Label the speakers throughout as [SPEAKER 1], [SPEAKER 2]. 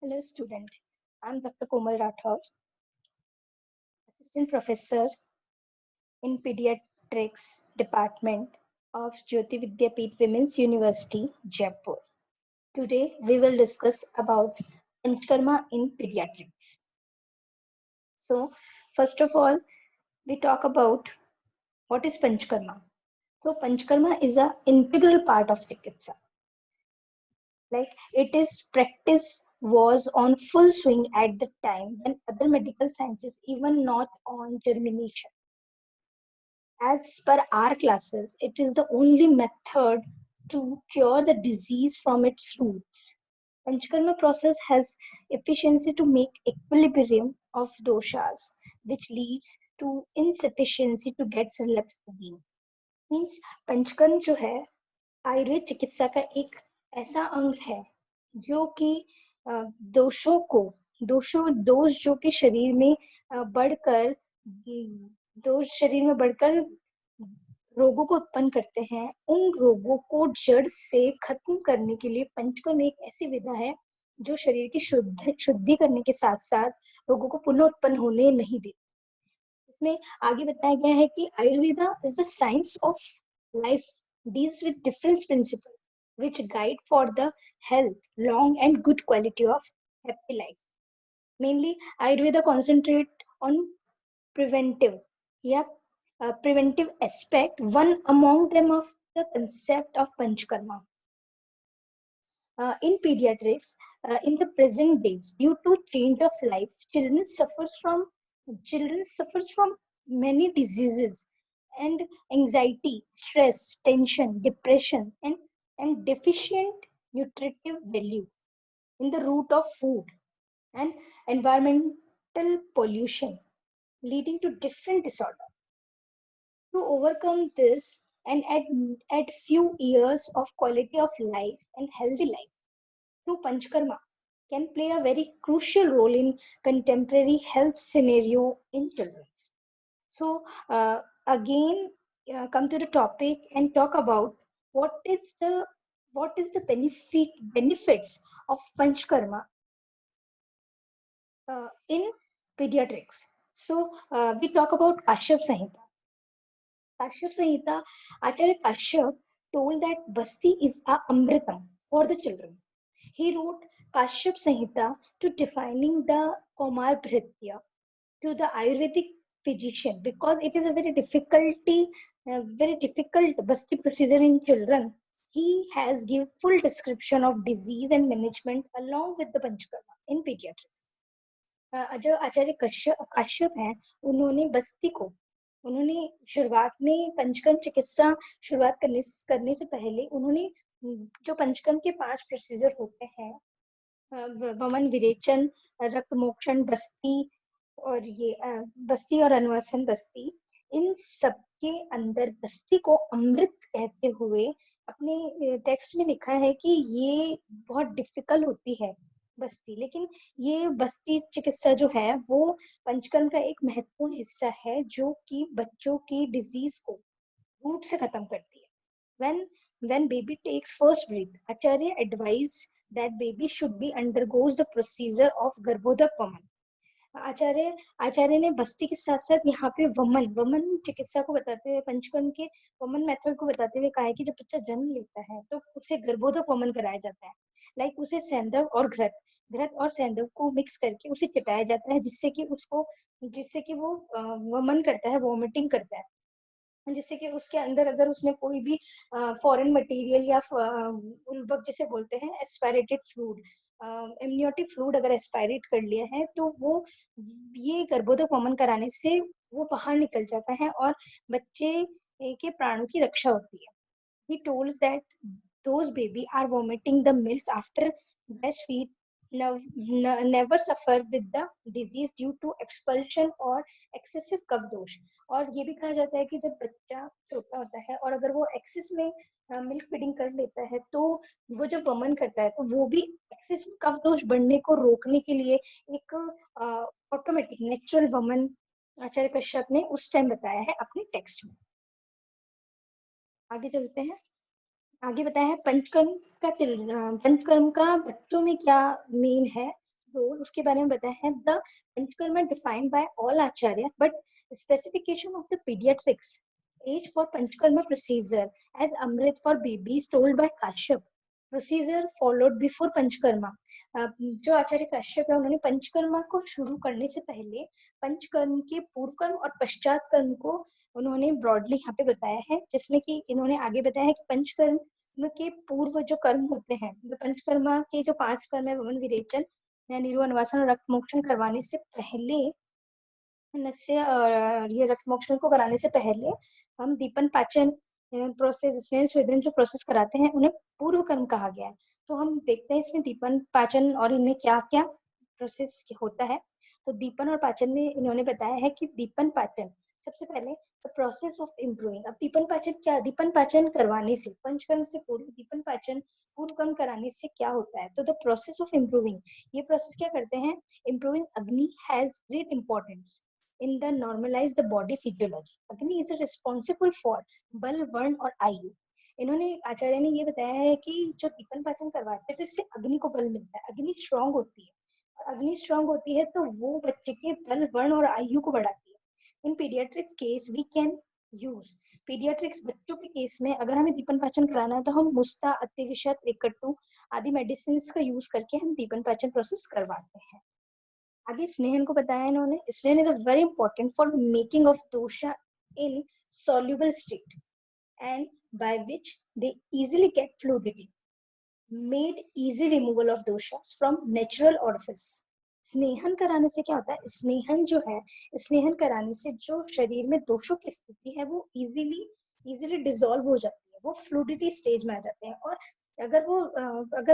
[SPEAKER 1] Hello student, I'm Dr. Komal Rathod, Assistant Professor in Pediatrics Department of Jyoti Vidyapeeth Women's University, Jaipur. Today we will discuss about Panchkarma in Pediatrics. So first of all, we talk about what is Panchkarma. So Panchkarma is an integral part of Chikitsa. Like its practice was on full swing at the time when other medical sciences even not on germination. As per our classes, it is the only method to cure the disease from its roots. Panchkarma process has efficiency to make equilibrium of doshas, which leads to insufficiency to get relapse again. Means panchakarma जो है आयुर्वेद चिकित्सा का एक ऐसा अंग है जो कि दोष जो कि शरीर में बढ़कर रोगों को उत्पन्न करते हैं, उन रोगों को जड़ से खत्म करने के लिए पंचकर्म एक ऐसी विधा है जो शरीर की शुद्धि करने के साथ साथ रोगों को पुनः उत्पन्न होने नहीं देती. इसमें आगे बताया गया है कि Ayurveda is the science of life, deals with different principles which guide for the health, long and good quality of happy life. Mainly, Ayurveda concentrate on preventive, preventive aspect. One among them of the concept of Panchkarma. In pediatrics, in the present days, due to change of life, children suffers from many diseases and anxiety, stress, tension, depression, and deficient nutritive value in the root of food and environmental pollution, leading to different disorders. To overcome this and add few years of quality of life and healthy life through Panchkarma can play a very crucial role in contemporary health scenario in children. So again, come to the topic and talk about what is the benefits of Panchkarma in pediatrics. So we talk about Kashyap Samhita. Kashyap Samhita, Acharya Kashyap told that Basti is a amritam for the children. He wrote Kashyap Samhita to defining the Komar Bhritya to the Ayurvedic physician because it is a very difficult Basti procedure in children. He has given full description of disease and management along with the Panchkarma in pediatrics. जो आचार्य काश्यप हैं, उन्होंने शुरुआत में पंचकर्म चिकित्सा शुरुआत करने से पहले उन्होंने जो पंचकर्म के 5 प्रोसीजर होते हैं, वमन, विरेचन, रक्त मोक्षण, बस्ती और अनुवासन बस्ती, इन सबके अंदर बस्ती को अमृत कहते हुए अपने टेक्स्ट में लिखा है कि ये बहुत डिफिकल्ट होती है बस्ती, लेकिन ये बस्ती चिकित्सा जो है वो पंचकर्म का एक महत्वपूर्ण हिस्सा है जो कि बच्चों की डिजीज को रूट से खत्म करती है. When baby takes first breath, Acharya advised that baby should be undergoes the procedure of Garbhodak Vaman. आचार्य ने बस्ती के साथ साथ यहाँ पे वमन चिकित्सा को बताते हुए, पंचकर्म के वमन मेथड को बताते हुए कहा है कि जब बच्चा जन्म लेता है तो उसे गर्भोदक वमन कराया जाता है. लाइक उसे सैंधव और घृत और सैंधव को मिक्स करके उसे चिटाया जाता है जिससे कि वो वमन करता है, वॉमिटिंग करता है, जिससे कि उसके अंदर अगर उसने कोई भी फॉरेन मटेरियल या उल्बक जिसे बोलते हैं एस्पायरेटेड फ्लूइड, एमनियोटिक फ्लूइड अगर एस्पायरेट कर लिया है तो वो ये गर्भोदक वमन कराने से वो बाहर निकल जाता है और बच्चे के प्राणों की रक्षा होती है. He told that those baby are vomiting the milk after breastfeed never suffer with the disease due to expulsion or excessive कफ दोष. और ये भी कहा जाता है कि जब बच्चा छोटा होता है और अगर वो एक्सेस में मिल्क फीडिंग कर लेता है तो वो जब वमन करता है तो वो भी एक्सेस में कफ दोष बढ़ने को रोकने के लिए एक ऑटोमेटिक नेचुरल वमन आचार्य कश्यप ने उस टाइम बताया है अपने टेक्स्ट में. आगे चलते हैं. आगे बताया है पंचकर्म का बच्चों में क्या मेन है. रोल उसके बारे में बताया है। The panchakarma defined by all Acharya but specification of the pediatrics as for panchakarma procedure as amrit for babies told by Kashyap procedure followed before panchakarma. जो आचार्य काश्यप है उन्होंने पंचकर्मा को शुरू करने से पहले पंचकर्म के पूर्व कर्म और पश्चात कर्म को उन्होंने ब्रॉडली यहाँ पे बताया है, जिसमें कि इन्होंने आगे बताया है कि पंचकर्म के पूर्व जो कर्म होते हैं, पंचकर्मा के जो 5 कर्म है, वमन विरेचन, निर्वाणवासन और रक्त मोक्षण करवाने से पहले ये रक्त मोक्षण को कराने से पहले हम दीपन पाचन प्रोसेस, स्नेह स्वेदन जो प्रोसेस कराते हैं उन्हें पूर्व कर्म कहा गया है। तो हम देखते हैं इसमें दीपन पाचन और इनमें क्या क्या प्रोसेस होता है। तो दीपन और पाचन में इन्होंने बताया है कि दीपन पाचन सबसे पहले द प्रोसेस ऑफ इम्प्रूविंग। अब दीपन पाचन क्या, दीपन पाचन करवाने से, पंचकर्म से पूर्व दीपन पाचन पूर्व कर्म कराने से क्या होता है। तो द प्रोसेस ऑफ इम्प्रूविंग, ये प्रोसेस क्या करते हैं, इम्प्रूविंग अग्नि has great importance in the normalize the body physiology. Agni is responsible for बल, वर्ण और आयु। इन्होंने आचार्य ने ये बताया है कि जो दीपन पाचन करवाते हैं तो इससे अग्नि को बल मिलता है, अग्नि स्ट्रांग होती है, और अग्नि स्ट्रांग होती है तो वो बच्चे के बल, वर्ण और आयु को बढ़ाती है। In paediatrics case we can use, pediatrics बच्चों के केस में अगर हमें दीपन पाचन कराना है तो हम मुस्ता, अतिविशत, त्रिकट्टु आदि मेडिसिन का यूज करके हम दीपन पाचन प्रोसेस करवाते हैं। आगे स्नेहन को बताया इन्होंने, स्नेहन is a very important for making of दोषा in soluble state and by which they easily get fluidity, made easy removal of doshas from natural orifice. स्नेहन कराने से क्या होता है, स्नेहन जो है, स्नेहन कराने से जो शरीर में दोषों की स्थिति है वो इजीली डिसॉल्व हो जाती है, वो फ्लूडिटी स्टेज में आ जाते हैं। और अगर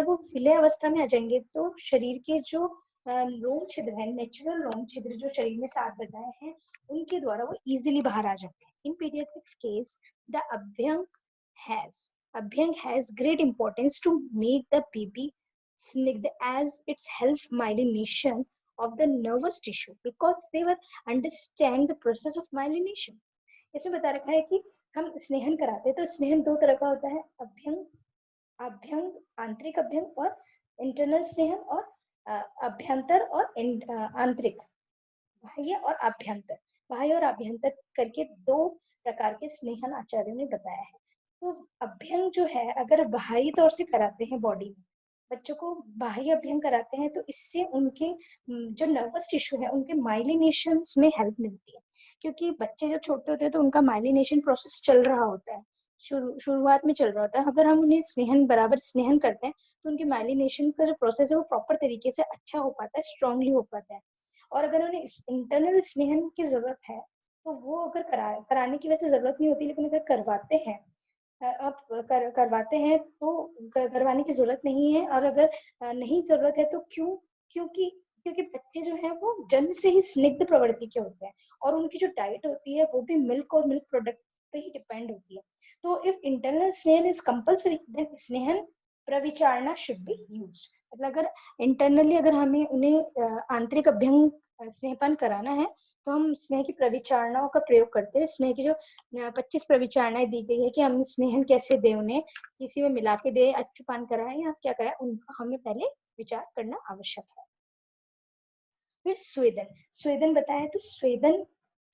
[SPEAKER 1] वो विलय अवस्था में आ जाएंगे तो शरीर के जो लोम छिद्र है, नेचुरल लोम छिद्र जो शरीर में 7 बताए हैं, उनके द्वारा वो इजीली बाहर आ जाते हैं। इन पीडियाट्रिक्स केस द अभ्यंग has great importance to make the baby snigged as its help myelination of the nervous tissue because they were understand the process of myelination. इसमें बता रखा है कि हम स्नेहन कराते हैं तो स्नेहन 2 तरह का होता है, अभ्यंग, आंतरिक अभ्यंग और इंटरनल स्नेहन, और अभ्यंतर और आंतरिक, बाह्य और आभ्यंतर, बाह्य और आभ्यंतर करके 2 प्रकार के स्नेहन आचार्यों ने बताया है। तो अभ्यंग जो है, अगर बाहरी तौर से कराते हैं बॉडी में, बच्चों को बाह्य अभ्यंग कराते हैं तो इससे उनके जो नर्वस टिश्यू है उनके माइलिनेशन में हेल्प मिलती है, क्योंकि बच्चे जब छोटे होते हैं तो उनका माइलिनेशन प्रोसेस चल रहा होता है, शुरुआत में चल रहा होता है। अगर हम उन्हें स्नेहन बराबर स्नेहन करते हैं तो उनके माइलिनेशन का जो प्रोसेस है वो प्रॉपर तरीके से अच्छा हो पाता है, स्ट्रांगली हो पाता है। और अगर उन्हें इंटरनल स्नेहन की जरूरत है तो वो अगर कराने की वैसे जरूरत नहीं होती, लेकिन अगर करवाते हैं, आप करवाते हैं तो करवाने की जरूरत नहीं है। और अगर नहीं जरूरत है तो क्योंकि बच्चे जो है वो जन्म से ही स्निग्ध प्रवृत्ति के होते हैं और उनकी जो डाइट होती है वो भी मिल्क और मिल्क प्रोडक्ट पे ही डिपेंड होती है। तो इफ इंटरनल स्नेहन इज कंपल्सरी देन स्नेहन प्रविचारणा शुड बी यूज्ड। मतलब अगर इंटरनली अगर हमें उन्हें आंतरिक अभ्यंग स्नेहपान कराना है तो हम स्नेह की प्रविचारणाओं का प्रयोग करते हैं। स्नेह की जो 25 प्रविचारणाएं दी गई है कि हम स्नेहन कैसे दें, उन्हें किसी में मिला के दे, अच्युपान कराएं या क्या कराएं, उनका हमें पहले विचार करना आवश्यक है। फिर स्वेदन बताया, तो स्वेदन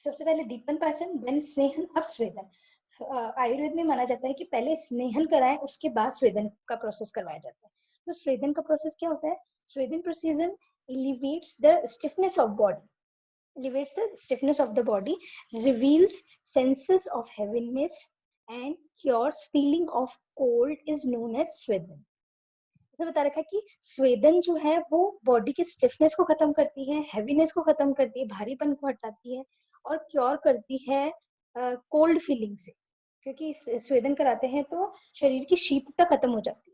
[SPEAKER 1] सबसे पहले दीपन पाचन, देन स्नेहन, अब स्वेदन। आयुर्वेद में माना जाता है कि पहले स्नेहन कराएं उसके बाद स्वेदन का प्रोसेस करवाया जाता है। तो स्वेदन का प्रोसेस क्या होता है, स्वेदन procedure elevates the stiffness of body, reveals senses of heaviness and cures feeling of cold is known as स्वेदन। जैसे बता रखा है कि स्वेदन जो है वो बॉडी की स्टिफनेस को खत्म करती है, हैवीनेस को खत्म करती है, भारीपन को हटाती है और क्योर करती है कोल्ड फीलिंग से, क्योंकि स्वेदन कराते हैं तो शरीर की शीतलता खत्म हो जाती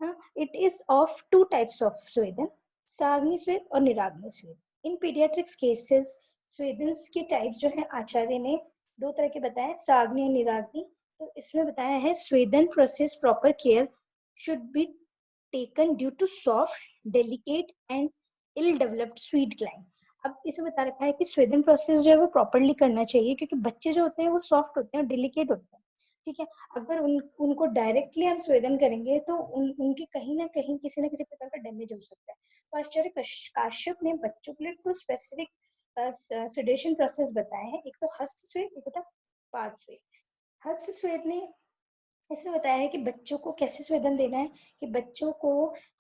[SPEAKER 1] है। It is of 2 types of स्वेदन, साग्नि स्वेद और निराग्नि स्वेद। इन पीडियाट्रिक्स केसेस स्वेदन्स के टाइप्स जो है आचार्य ने 2 तरह के बताए, साग्नि और निराग्नि। तो इसमें बताया है स्वेदन process proper care should be taken due to soft, delicate and ill-developed sweet gland। अब इसमें बता रखा है कि स्वेदन प्रोसेस जो है वो प्रॉपरली करना चाहिए, क्योंकि बच्चे जो होते हैं वो सॉफ्ट होते हैं और डेलिकेट होते हैं। ठीक है। अगर उनको डायरेक्टली हम स्वेदन करेंगे तो उनके कहीं ना कहीं किसी ना किसी प्रकार का डैमेज हो सकता है। तो आचार्य काश्यप ने बच्चों के लिए टू स्पेसिफिक सेडेशन प्रोसेस बताए हैं। एक तो हस्त स्वेद, एक होता पाद स्वेद। हस्त स्वेद में इसमें बताया है कि बच्चों को कैसे स्वेदन देना है, कि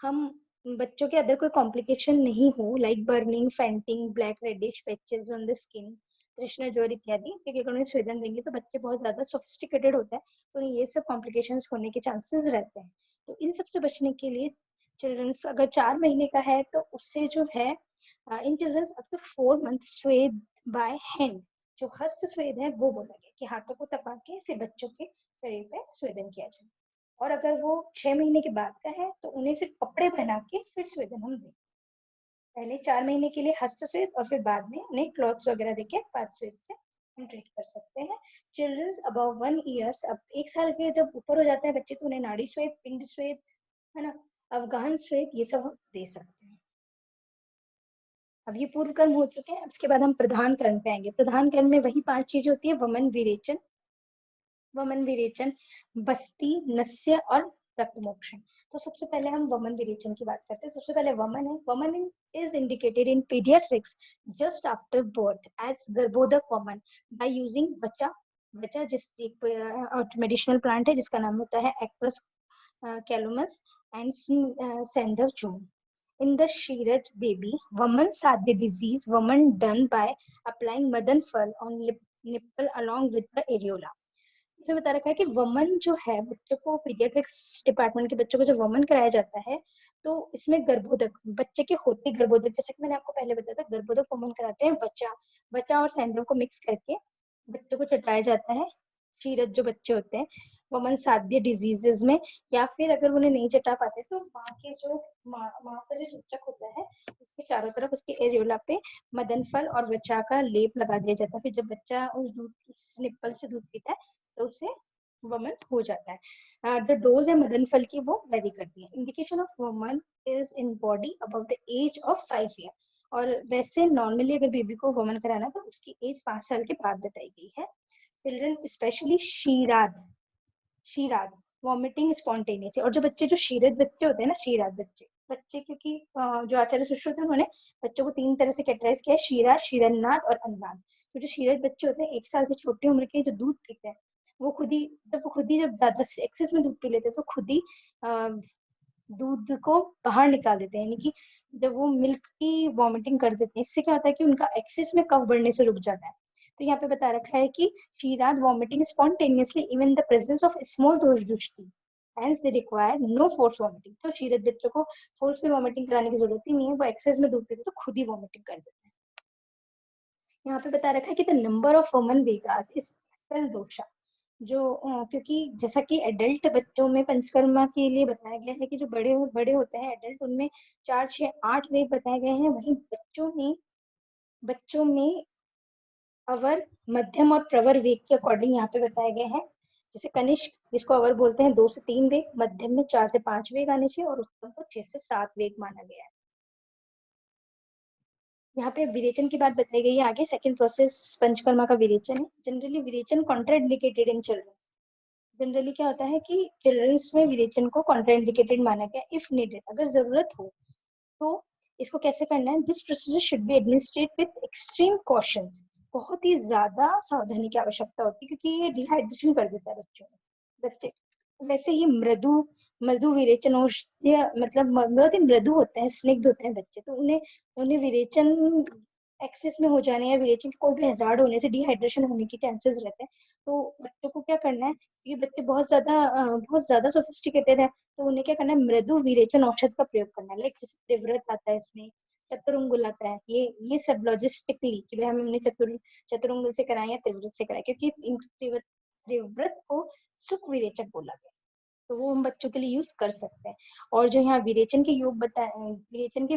[SPEAKER 1] हम बच्चों के अंदर कोई कॉम्प्लिकेशन नहीं हो, like burning, fainting, black reddish patches on the skin, तृष्णा ज्वर इत्यादि। क्योंकि अगर उन्हें स्वेदन देंगे तो बच्चे बहुत ज्यादा सोफिस्टिकेटेड होते हैं, तो उन्हें ये सब कॉम्प्लिकेशंस होने के चांसेस रहते हैं। तो इन सबसे बचने के लिए चिल्ड्रंस अगर 4 महीने का है तो उससे जो है in childrens up to 4 month स्वेद बाय हैंड, जो हस्त स्वेद है वो बोला गया कि हाथों को तपा के फिर बच्चों के शरीर पे स्वेदन किया जाए। और अगर वो 6 महीने के बाद का है तो उन्हें फिर कपड़े पहना के फिर स्वेदन हम दें। पहले 4 महीने के लिए हस्त स्वेद और फिर बाद में उन्हें क्लॉथ्स वगैरह देके पाद स्वेद से हम ट्रीट कर सकते हैं। चिल्ड्रंस अबव 1 ईयर्स, अब 1 साल के जब ऊपर हो जाते हैं बच्चे तो उन्हें नाड़ी स्वेद, पिंड स्वेद, है ना, अफगान स्वेद, ये सब हम दे सकते हैं। अब ये पूर्व कर्म हो चुके हैं, इसके बाद हम प्रधान कर्म पे आएंगे। प्रधान कर्म में वही 5 चीजें होती है, वमन विरेचन, बस्ती, नस्य और रक्त मोक्षण। तो सबसे पहले हम वमन विरेचन की बात करते हैं। सबसे पहले वमन है। वमन is indicated in paediatrics just after birth as गर्भोदक वमन बाय यूजिंग बचा। बचा जिस एक मेडिसिनल प्लांट है जिसका नाम होता है एक्ट्रस कैलुमस एंड सेंधव. In the Shiraj baby, woman sadhya disease, woman done by applying madan fal on nipple along with the areola. इसमें बता रखा है कि वमन जो है, बच्चों को पीडियाट्रिक्स डिपार्टमेंट के बच्चों को जब वमन कराया जाता है तो इसमें गर्भोदक, बच्चे के होते गर्भोदक, जैसे कि मैंने आपको पहले बताया था, गर्भोदक वमन कराते हैं। बच्चा बच्चा और सैंडल को मिक्स करके बच्चों को चटाया जाता है। शीरत जो बच्चे होते हैं वमन साध्य डिजीजेस में, या फिर अगर उन्हें नहीं चटा पाते तो माँ का जो चूचक होता है उसके चारों तरफ उसके एरियोला पे मदन फल और वचा का लेप लगा दिया जाता है। फिर जब बच्चा उस निप्पल से दूध पीता है तो उसे वमन हो जाता है। द डोज है मदन फल की वो वेरी करती है। Indication of vamana is in body above the age of 5 year. और वैसे नॉर्मली अगर बेबी को वमन कराना तो उसकी एज 5 साल के बाद बताई गई है। चिल्ड्रन स्पेशली शीराद वॉमिटिंग स्पॉन्टेनियस। और जो बच्चे जो शीरद बच्चे होते हैं ना, शीराद बच्चे बच्चे क्योंकि जो आचार्य सुश्रुत है उन्होंने बच्चों को 3 तरह से कैटेगराइज किया है, शीरा, शीरनाद और अन्नाद। तो जो शीरद बच्चे होते हैं 1 साल से छोटी उम्र के जो दूध पीते हैं वो खुद ही जब ज्यादा एक्सेस में दूध पी लेते हैं तो खुद ही दूध को बाहर निकाल देते हैं, यानी कि जब वो मिल्क की वॉमिटिंग कर देते हैं, इससे क्या होता है कि उनका एक्सेस में कफ बढ़ने से रुक जाता है। तो यहाँ पे बता रखा है कि शीराद vomiting spontaneously even the presence of small दोषदुष्टि and they require no force vomiting. तो शीरद बच्चों को फोर्स में वॉमिटिंग कराने की जरूरत ही नहीं है, वो एक्सेस में दूध पीते तो खुद ही वॉमिटिंग कर देते हैं। यहाँ पे बता रखा है कि द नंबर ऑफ वुमन वेगास इज स्पेल दोषा। क्योंकि जैसा कि एडल्ट बच्चों में पंचकर्मा के लिए बताया गया है कि जो बड़े बड़े होते हैं एडल्ट, उनमें 4, 6, 8 वेग बताए गए हैं, वहीं बच्चों में अवर, मध्यम और प्रवर वेग के अकॉर्डिंग यहाँ पे बताए गए हैं। जैसे कनिष्क जिसको अवर बोलते हैं 2 से 3 वेग, मध्यम में 4 से 5 वेग आने चाहिए और उत्तम को 6 से 7 वेग माना गया है। यहाँ पे विरेचन की बात बताई गई है आगे। सेकंड प्रोसेस पंचकर्मा का विरेचन है। जनरली विरेचन कॉन्ट्राइंडिकेटेड इन चिल्ड्रंस। जनरली क्या होता है कि चिल्ड्रंस में विरेचन को कॉन्ट्राइंडिकेटेड माना गया। इफ नीडेड, अगर जरूरत हो तो इसको कैसे करना है। This procedure should be administrate with extreme caution. बहुत ही ज्यादा सावधानी की आवश्यकता होती है क्योंकि ये डिहाइड्रेशन कर देता है बच्चों में। बच्चे वैसे ही मृदु मृदु विरेचन औषधीय, मतलब बहुत ही मृदु होते हैं, स्निग्ध होते हैं बच्चे, तो उन्हें उन्हें विरेचन एक्सेस में हो जाने या विरेचन के कोई भी हैजार्ड होने से डिहाइड्रेशन होने के चांसेस रहते हैं। तो बच्चों को क्या करना है, ये बच्चे बहुत ज्यादा सोफिस्टिकेटेड है, तो उन्हें क्या करना है, मृदु विरेचन औषध का प्रयोग करना है। लाइक जैसे त्रिव्रत आता है, इसमें चतुरंगुल आता है, ये सब लॉजिस्टिकली कि भाई हमने चतुरंगुल से कराया या त्रिव्रत से कराया, क्योंकि त्रिव्रत को सुख विरेचक बोला गया, तो वो हम बच्चों के लिए यूज कर सकते हैं। और जो यहाँ विरेचन के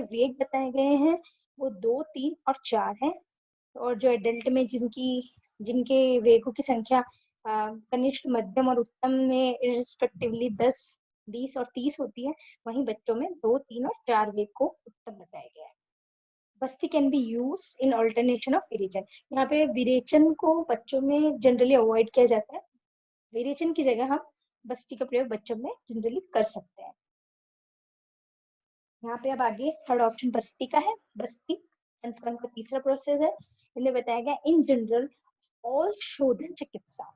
[SPEAKER 1] वेग बताए गए हैं वो 2, 3 और 4 है। और जो एडल्ट में जिनके वेगों की संख्या कनिष्ठ, मध्यम और उत्तम में रिस्पेक्टिवली 10, 20 और 30 होती है, वहीं बच्चों में 2, 3 और 4 वेग को उत्तम बताया गया है। बस्ती can be use in alternation of विरेचन। यहाँ पे विरेचन को बच्चों में जनरली अवॉइड किया जाता है। विरेचन की जगह हम बस्ती का प्रयोग बच्चों में जनरली कर सकते हैं। यहाँ पे अब आगे थर्ड ऑप्शन बस्ती का है। बस्ती पंचकर्म का तीसरा प्रोसेस है। इन्हें बताया गया इन जनरल ऑल शोधन चिकित्सा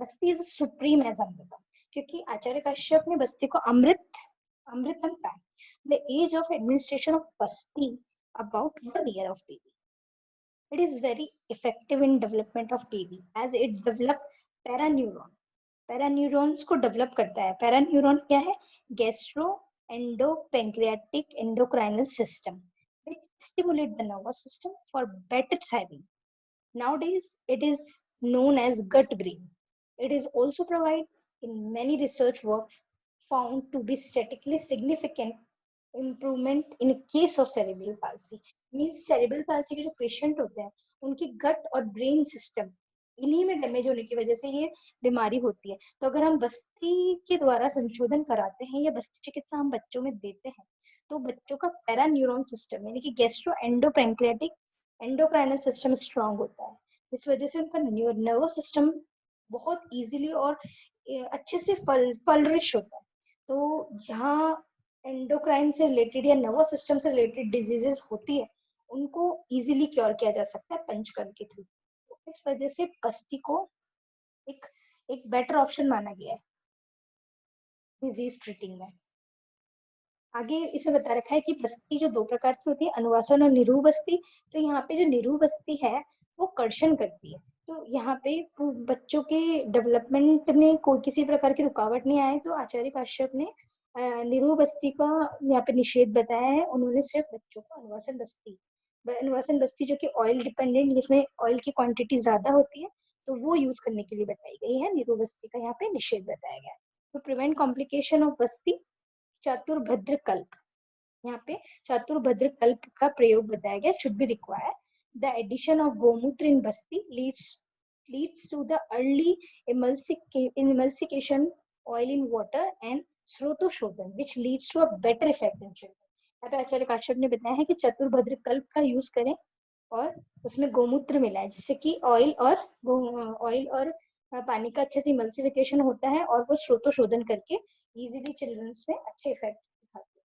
[SPEAKER 1] बस्ती इज सुप्रीम एज अमृतम, क्योंकि आचार्य कश्यप ने बस्ती को अमृतम कहा। The age of administration of basti about 1 year of baby. It is very effective in development of baby as it develop paraneuron. Paraneurons को डेवलप करता है। पैरान्यूरॉन क्या है? Gastro endopancreatic endocrinal system which stimulate the nervous system for better thriving. Nowadays it is known as gut brain. It is also provided in many research work found to be statistically significant improvement in a case of cerebral palsy. Means cerebral palsy के जो patient होते हैं उनकी गट और brain system इन्हीं में damage होने की वजह से ये बीमारी होती है। तो अगर हम बस्ती के द्वारा संशोधन कराते हैं या बस्ती चिकित्सा हम बच्चों में देते हैं तो बच्चों का पैरान्यूरॉन सिस्टम यानी कि gastro endopancreatic endocrinal system strong होता है, इस वजह से उनका नर्वस सिस्टम बहुत इजीली और अच्छे से फलरिश होता है। तो जहाँ एंडोक्राइन से रिलेटेड या नर्वस सिस्टम से रिलेटेड डिजीजेस होती है उनको इजीली क्योर किया जा सकता है पंचकर्म के थ्रू। इस वजह से बस्ती को एक एक बेटर ऑप्शन माना गया है डिजीज ट्रीटिंग में। आगे इसे बता रखा है कि बस्ती जो 2 प्रकार की होती है, अनुवासन और निरूह बस्ती। तो यहाँ पे जो निरूह बस्ती है वो कर्षण करती है। तो यहाँ पे बच्चों के डेवलपमेंट में कोई किसी प्रकार की रुकावट नहीं आए तो आचार्य काश्यप ने निरूह बस्ती का यहाँ पे निषेध बताया है। उन्होंने सिर्फ बच्चों को अनुवासन बस्ती जो कि ऑयल डिपेंडेंट, जिसमें ऑयल की क्वांटिटी ज्यादा होती है, तो वो यूज करने के लिए बताई गई है। निरूह बस्ती का यहाँ पे निषेध बताया गया है। तो प्रिवेंट कॉम्प्लिकेशन ऑफ बस्ती चतुर्भद्र कल्प, यहाँ पे चतुर्भद्र कल्प का प्रयोग बताया गया, should be required. The addition of gomutra in Basti leads to the early emulsification oil in water and स्रोतोशोधन which leads to a better effect in children. यहाँ पे आचार्य काश्यप ने बताया है कि चतुर्भद्र कल्प का यूज करें और उसमें गोमूत्र मिलाएं जिससे कि ऑयल और पानी का अच्छे से इमल्सिफिकेशन होता है और वो स्रोतोशोधन करके इजीली चिल्ड्रंस में अच्छे इफेक्ट दिखाते हैं।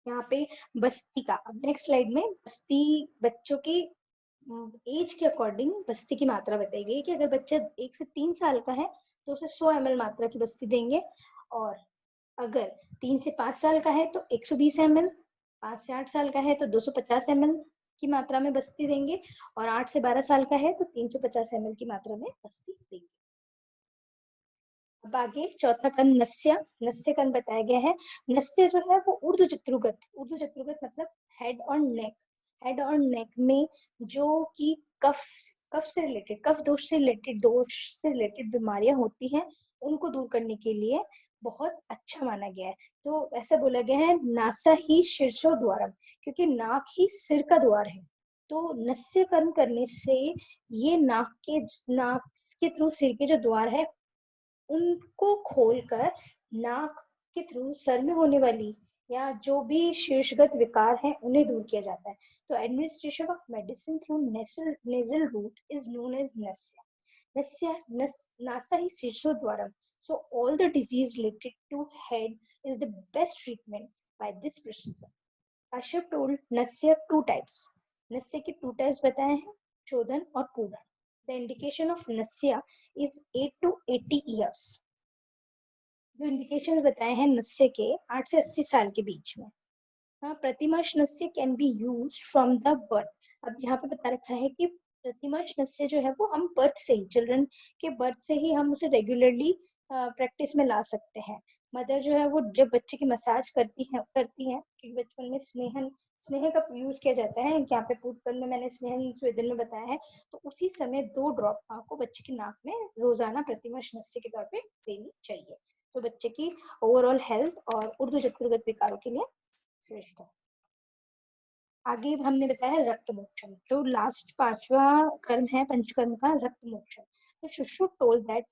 [SPEAKER 1] यहाँ पे बस्ती का अब नेक्स्ट स्लाइड में बस्ती बच्चों की एज के अकॉर्डिंग बस्ती की मात्रा बताई गई कि अगर बच्चा 1 से 3 साल का है तो उसे 100 ml मात्रा की बस्ती देंगे, और अगर 3 से 5 साल का है तो 120 ml, 5 से 8 साल का है तो 250 ml की मात्रा में बस्ती देंगे, और 8 से 12 साल का है तो 350 ml की मात्रा में बस्ती देंगे। अब आगे चौथा कण नस्य कण बताया गया है। नस्य जो है वो ऊर्ध्व जत्रुगत मतलब हेड और नेक में जो कि कफ दोष से रिलेटेड बीमारियां होती हैं उनको दूर करने के लिए बहुत अच्छा माना गया है। तो ऐसा बोला गया है नासा ही शीर्षो द्वारम, क्योंकि नाक ही सिर का द्वार है। तो नस्य कर्म करने से ये नाक के थ्रू सिर के जो द्वार है उनको खोलकर नाक के थ्रू सर में होने वाली या जो भी शीर्षगत विकार है उन्हें दूर किया जाता है। तो administration of medicine through nasal route is known as नासा ही शीर्षोद्वारम। So all the disease related to head is the best treatment by this procedure. Kashyap told Nasya 2 types. Nasya के 2 types बताए हैं, शोधन और पूरण. The indication of Nasya is 8 to 80 years. जो indications बताए हैं नस्य के 8 से 80 साल के बीच में। हाँ, प्रतिमर्श नस्य can be used from the birth. अब यहाँ पे बता रखा है कि प्रतिमर्श नस्य जो है वो हम बर्थ से ही, चिल्ड्रन के बर्थ से ही हम उसे रेगुलरली प्रैक्टिस में ला सकते हैं। मदर जो है वो जब बच्चे की मसाज करती है क्योंकि बचपन में स्नेह का यूज किया जाता है। यहाँ पे पूर्वकल में मैंने स्नेह स्वेदन में बताया है, तो उसी समय 2 ड्रॉप आपको बच्चे की नाक में रोजाना प्रतिमर्श नस्य के तौर पे देनी चाहिए, तो बच्चे की ओवरऑल हेल्थ और ऊर्ध्व जत्रुगत विकारों के लिए श्रेष्ठ है। आगे हमने बताया रक्त मोक्षण, जो लास्ट 5वां कर्म है पंचकर्म का, रक्त मोक्षण। तो सुश्रुत टोल्ड दैट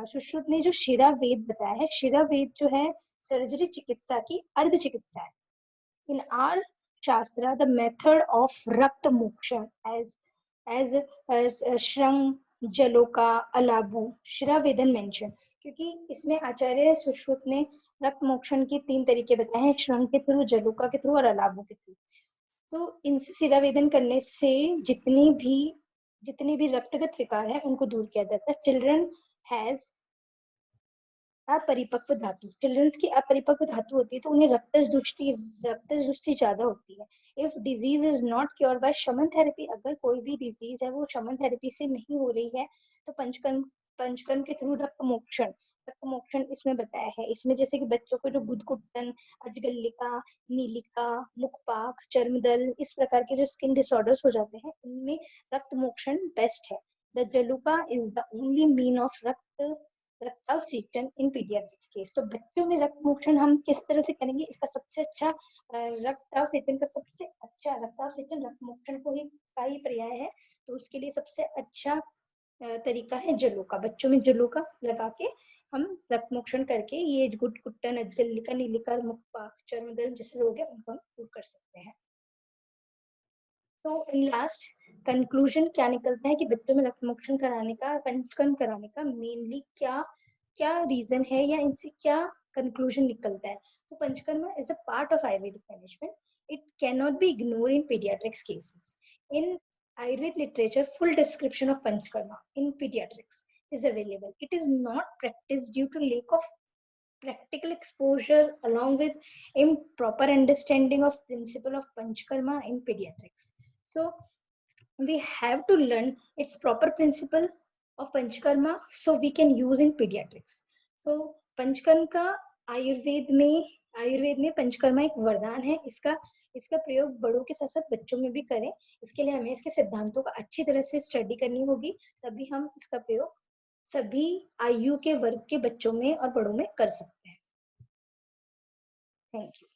[SPEAKER 1] सुश्रुत ने जो शिरा वेद बताया है, शिरा वेद जो है सर्जरी चिकित्सा की अर्ध चिकित्सा है। इन आर शास्त्र द मेथड ऑफ रक्त मोक्षण एज एज श्रंग जलोका अलाबू श्रावेदन मेंशन, क्योंकि इसमें आचार्य सुश्रुत ने रक्त मोक्षण के 3 तरीके बताए हैं, श्रंग के थ्रू, जलोका के थ्रू और अलाबू के थ्रू। तो इनसे शिरावेदन करने से जितने भी रक्तगत विकार है उनको दूर किया जाता है। चिल्ड्रन हैज अपरिपक्व धातु, चिल्ड्रंस की अपरिपक्व धातु होती है तो उन्हें रक्तदृष्टि ज्यादा होती है। If disease is not cure by शमन थेरेपी, अगर कोई भी डिजीज है वो शमन थेरेपी से नहीं हो रही है तो पंचकर्म के थ्रू रक्त मोक्षण इसमें बताया है। इसमें जैसे कि बच्चों को जो गुदगुदन, अजगल्लिका, नीलिका, मुखपाक, चर्मदल, इस प्रकार के जो स्किन डिसऑर्डर्स हो जाते हैं उनमें रक्त मोक्षण बेस्ट है। द जलुका is the only mean of रक्तावसिक्तन इन पीडियाट्रिक्स केस। तो बच्चों में रक्त मोक्षण हम किस तरह से करेंगे, इसका सबसे अच्छा रक्तावसिक्तन रक्त मोक्षण का ही पर्याय है, तो उसके लिए सबसे अच्छा तरीका है जलोका। बच्चों में जलोका लगा के हम रक्त मोक्षण करके ये गुटकुट्टन, अजगल्लिका, नीलिका, मुखपाक, चर्मदल जैसे रोग है उनको हम दूर कर सकते हैं। तो इन लास्ट कंक्लूजन क्या निकलता है कि बच्चों में रक्त मोक्षण कराने का, पंचकर्म कराने का मेनली क्या क्या रीजन है या इनसे क्या कंक्लूजन निकलता है। तो panchakarma is a part of Ayurvedic management, it can not be ignore in paediatrics cases. In Ayurvedic literature, full description of Panchkarma in pediatrics is available. It is not practiced due to lack of practical exposure along with improper understanding of principle of Panchkarma in pediatrics. So we have to learn its proper principle of Panchkarma so we can use in pediatrics. So Panchkarma का आयुर्वेद में पंचकर्मा एक वरदान है। इसका प्रयोग बड़ों के साथ साथ बच्चों में भी करें। इसके लिए हमें इसके सिद्धांतों का अच्छी तरह से स्टडी करनी होगी, तभी हम इसका प्रयोग सभी आयु के वर्ग के बच्चों में और बड़ों में कर सकते हैं। Thank you.